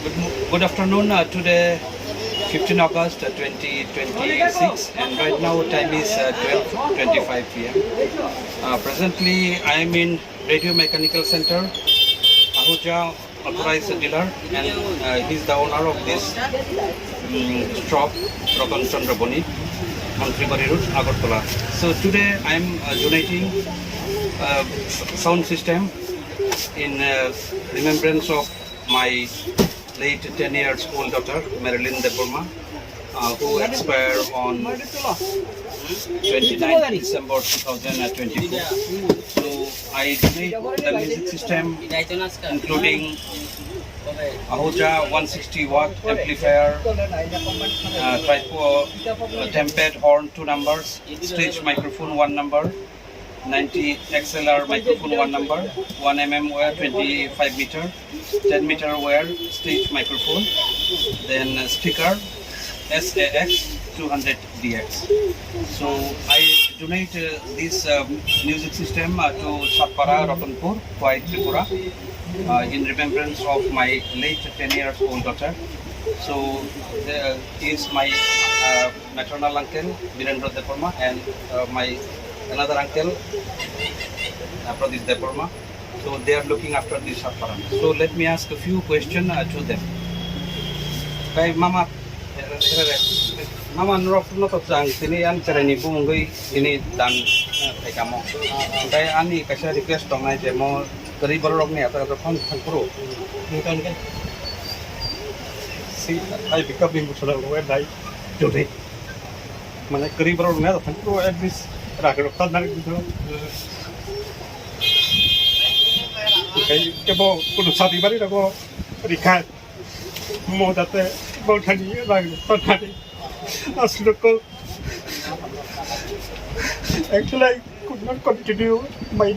Good afternoon. Today, 15 August 2026, and right now time is 12:25 p.m. Presently, I am in Radio Mechanical Center, Ahuja authorized dealer, and he's the owner of this shop, Ratan Chandra Boni, Mantribari Road, Agartala. So today I am donating sound system in remembrance of my late 10 years old daughter, Marilyn Deborma, who expired on 29 December 2024. So I donate the music system including Ahuja 160 watt amplifier, tripod, tempered horn 2 numbers, stage microphone 1 number, 90 XLR microphone 1 number, 1 mm wire 25 meter, 10 meter wire stage microphone, then speaker SAS 200 DX. So I donate this music system to Satpara, Ratanpur, White Tripura, in remembrance of my late 10 years old daughter. So he is my maternal uncle, Virendra Deborma, and my another uncle, Pradesh Deborma. So they are looking after this Satpara. So let me ask a few questions to them. Kay Mama, Mama nurok no to sang sini an cereni bungui ini dan kay kamo. Kay ani kasi request tong na je mo kari borok ni atau phone pro. Kan kan. Si ai pick up imbu sala lo dai jode. Mana kari borok ni atau pro at least rakro tan na gitu. Kay kebo kudu sati bari ko rikat mo date bol thani rakro tan na. Actually, I could not continue my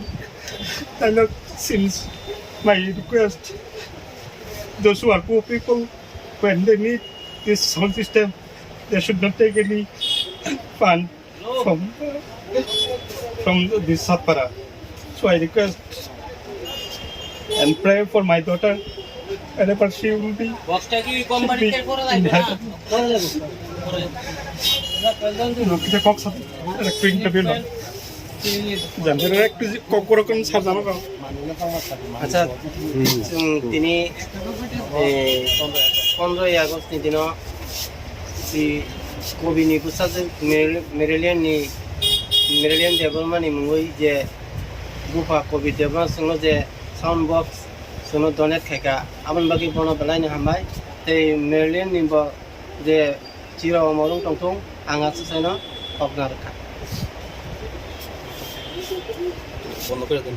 dialogue since my request. Those who are poor people, when they need this sound system, they should not take any fund from this Satpara. So I request and pray for my daughter, whenever she will be in heaven. kita kok electric tabel jangan electric kok kurang sarjana kok আচ্ছা তিনি 15 August নি দিন si কবি নি পুসাজ মেরিলিয়ান দেবরমা নি মুই যে গুফা কবি দেবরমা সঙ্গ যে সাউন্ড বক্স সনো ডনেট খাইকা আমন বাকি বনো বেলাই নি হামাই তে মেরিলিয়ান নি যে চিরা মরং টংটং আঙা সুসাইনো অগনারকা বন্ধ করে দেন